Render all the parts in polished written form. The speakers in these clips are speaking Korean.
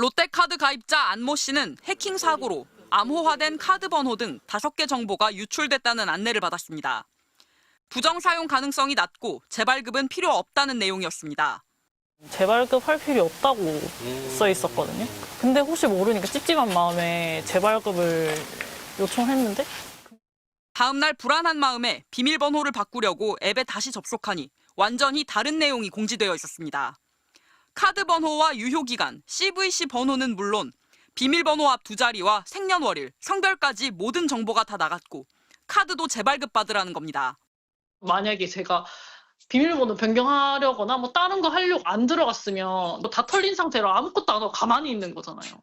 롯데카드 가입자 안모 씨는 해킹 사고로 암호화된 카드 번호 등 5개 정보가 유출됐다는 안내를 받았습니다. 부정 사용 가능성이 낮고 재발급은 필요 없다는 내용이었습니다. 재발급할 필요 없다고 써 있었거든요. 근데 혹시 모르니까 찝찝한 마음에 재발급을 요청했는데 다음 날 불안한 마음에 비밀번호를 바꾸려고 앱에 다시 접속하니 완전히 다른 내용이 공지되어 있었습니다. 카드 번호와 유효기간, CVC 번호는 물론 비밀번호 앞 2자리와 생년월일, 성별까지 모든 정보가 다 나갔고 카드도 재발급 받으라는 겁니다. 만약에 제가 비밀번호 변경하려거나 뭐 다른 거 하려고 안 들어갔으면 뭐 다 털린 상태로 아무것도 안 하고 가만히 있는 거잖아요.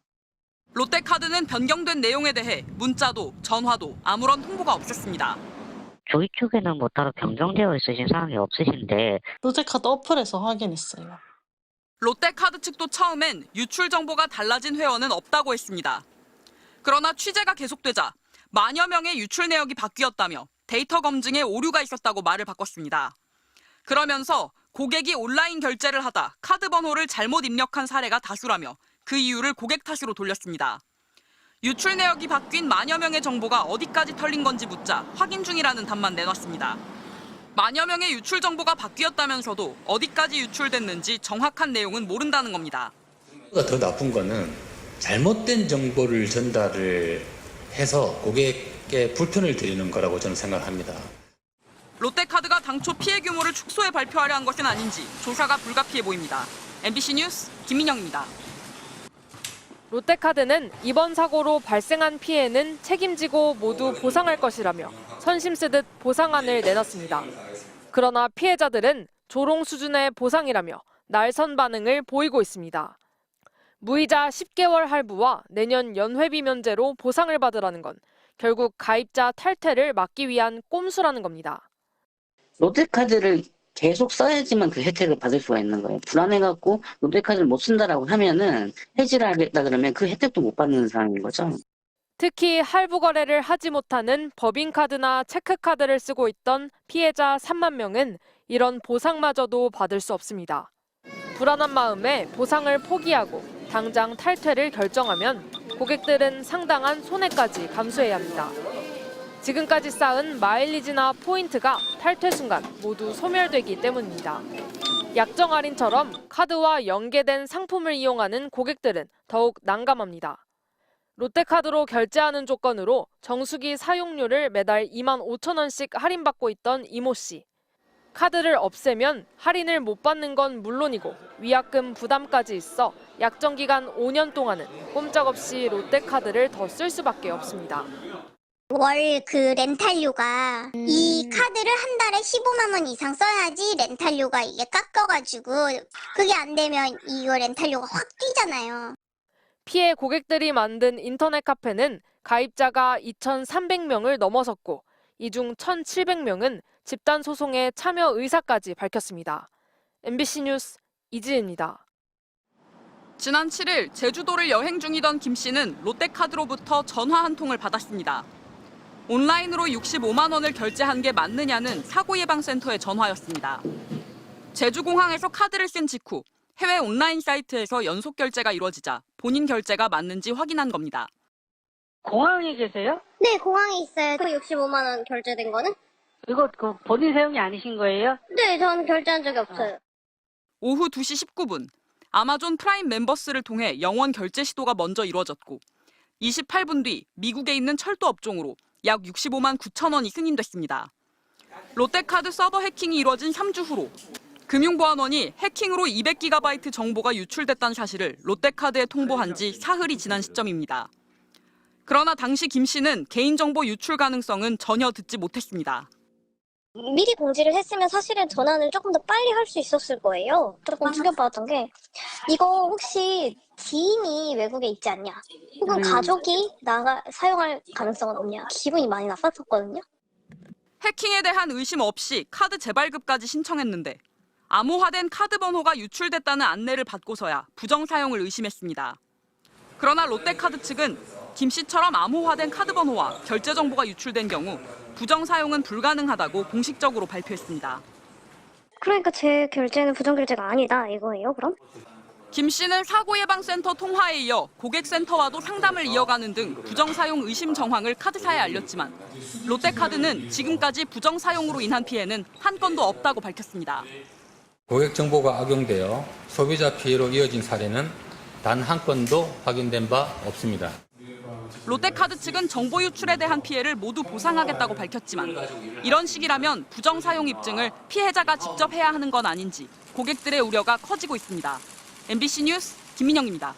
롯데카드는 변경된 내용에 대해 문자도 전화도 아무런 통보가 없었습니다. 저희 쪽에는 뭐 따로 변경되어 있으신 사항이 없으신데 롯데카드 어플에서 확인했어요. 롯데카드 측도 처음엔 유출 정보가 달라진 회원은 없다고 했습니다. 그러나 취재가 계속되자 만여 명의 유출 내역이 바뀌었다며 데이터 검증에 오류가 있었다고 말을 바꿨습니다. 그러면서 고객이 온라인 결제를 하다 카드 번호를 잘못 입력한 사례가 다수라며 그 이유를 고객 탓으로 돌렸습니다. 유출 내역이 바뀐 만여 명의 정보가 어디까지 털린 건지 묻자 확인 중이라는 답만 내놨습니다. 만여 명의 유출 정보가 바뀌었다면서도 어디까지 유출됐는지 정확한 내용은 모른다는 겁니다. 더 나쁜 거는 잘못된 정보를 전달을 해서 고객에게 불편을 드리는 거라고 저는 생각합니다. 롯데카드가 당초 피해 규모를 축소해 발표하려 한 것은 아닌지 조사가 불가피해 보입니다. MBC 뉴스 김민영입니다. 롯데카드는 이번 사고로 발생한 피해는 책임지고 모두 보상할 것이라며 선심 쓰듯 보상안을 내놨습니다. 그러나 피해자들은 조롱 수준의 보상이라며 날선 반응을 보이고 있습니다. 무이자 10개월 할부와 내년 연회비 면제로 보상을 받으라는 건 결국 가입자 탈퇴를 막기 위한 꼼수라는 겁니다. 롯데카드를 계속 써야지만 그 혜택을 받을 수가 있는 거예요. 불안해갖고 롯데카드를 못 쓴다라고 하면은 해지를 하겠다 그러면 그 혜택도 못 받는 상황인 거죠. 특히 할부 거래를 하지 못하는 법인카드나 체크카드를 쓰고 있던 피해자 3만 명은 이런 보상마저도 받을 수 없습니다. 불안한 마음에 보상을 포기하고 당장 탈퇴를 결정하면 고객들은 상당한 손해까지 감수해야 합니다. 지금까지 쌓은 마일리지나 포인트가 탈퇴 순간 모두 소멸되기 때문입니다. 약정 할인처럼 카드와 연계된 상품을 이용하는 고객들은 더욱 난감합니다. 롯데카드로 결제하는 조건으로 정수기 사용료를 매달 2만 5천 원씩 할인받고 있던 이모 씨. 카드를 없애면 할인을 못 받는 건 물론이고 위약금 부담까지 있어 약정 기간 5년 동안은 꼼짝없이 롯데카드를 더 쓸 수밖에 없습니다. 월 그 렌탈료가 이 카드를 한 달에 15만 원 이상 써야지 렌탈료가 이게 깎여가지고 그게 안 되면 이거 렌탈료가 확 뛰잖아요. 피해 고객들이 만든 인터넷 카페는 가입자가 2,300명을 넘어섰고 이 중 1,700명은 집단 소송에 참여 의사까지 밝혔습니다. MBC 뉴스 이지은입니다. 지난 7일 제주도를 여행 중이던 김 씨는 롯데카드로부터 전화 한 통을 받았습니다. 온라인으로 65만 원을 결제한 게 맞느냐는 사고예방센터의 전화였습니다. 제주공항에서 카드를 쓴 직후 해외 온라인 사이트에서 연속 결제가 이루어지자 본인 결제가 맞는지 확인한 겁니다. 공항에 계세요? 네, 공항에 있어요. 그 65만 원 결제된 거는? 이거 본인 사용이 아니신 거예요? 네, 저는 결제한 적이 없어요. 오후 2시 19분 아마존 프라임 멤버스를 통해 영원 결제 시도가 먼저 이루어졌고 28분 뒤 미국에 있는 철도 업종으로 약 65만 9천 원이 승인됐습니다. 롯데카드 서버 해킹이 이루어진 3주 후로 금융보안원이 해킹으로 200GB 정보가 유출됐다는 사실을 롯데카드에 통보한 지 사흘이 지난 시점입니다. 그러나 당시 김 씨는 개인정보 유출 가능성은 전혀 듣지 못했습니다. 미리 공지를 했으면 사실은 전화는 조금 더 빨리 할 수 있었을 거예요. 조금 충격받았던 게 이거 혹시 지인이 외국에 있지 않냐? 혹은 가족이 사용할 가능성은 없냐? 기분이 많이 나빴었거든요. 해킹에 대한 의심 없이 카드 재발급까지 신청했는데 암호화된 카드 번호가 유출됐다는 안내를 받고서야 부정 사용을 의심했습니다. 그러나 롯데카드 측은 김 씨처럼 암호화된 카드 번호와 결제 정보가 유출된 경우 부정 사용은 불가능하다고 공식적으로 발표했습니다. 그러니까 제 결제는 부정 결제가 아니다 이거예요, 그럼? 김 씨는 사고예방센터 통화에 이어 고객센터와도 상담을 이어가는 등 부정사용 의심 정황을 카드사에 알렸지만 롯데카드는 지금까지 부정사용으로 인한 피해는 한 건도 없다고 밝혔습니다. 고객 정보가 악용되어 소비자 피해로 이어진 사례는 단 한 건도 확인된 바 없습니다. 롯데카드 측은 정보 유출에 대한 피해를 모두 보상하겠다고 밝혔지만 이런 식이라면 부정사용 입증을 피해자가 직접 해야 하는 건 아닌지 고객들의 우려가 커지고 있습니다. MBC 뉴스 김민영입니다.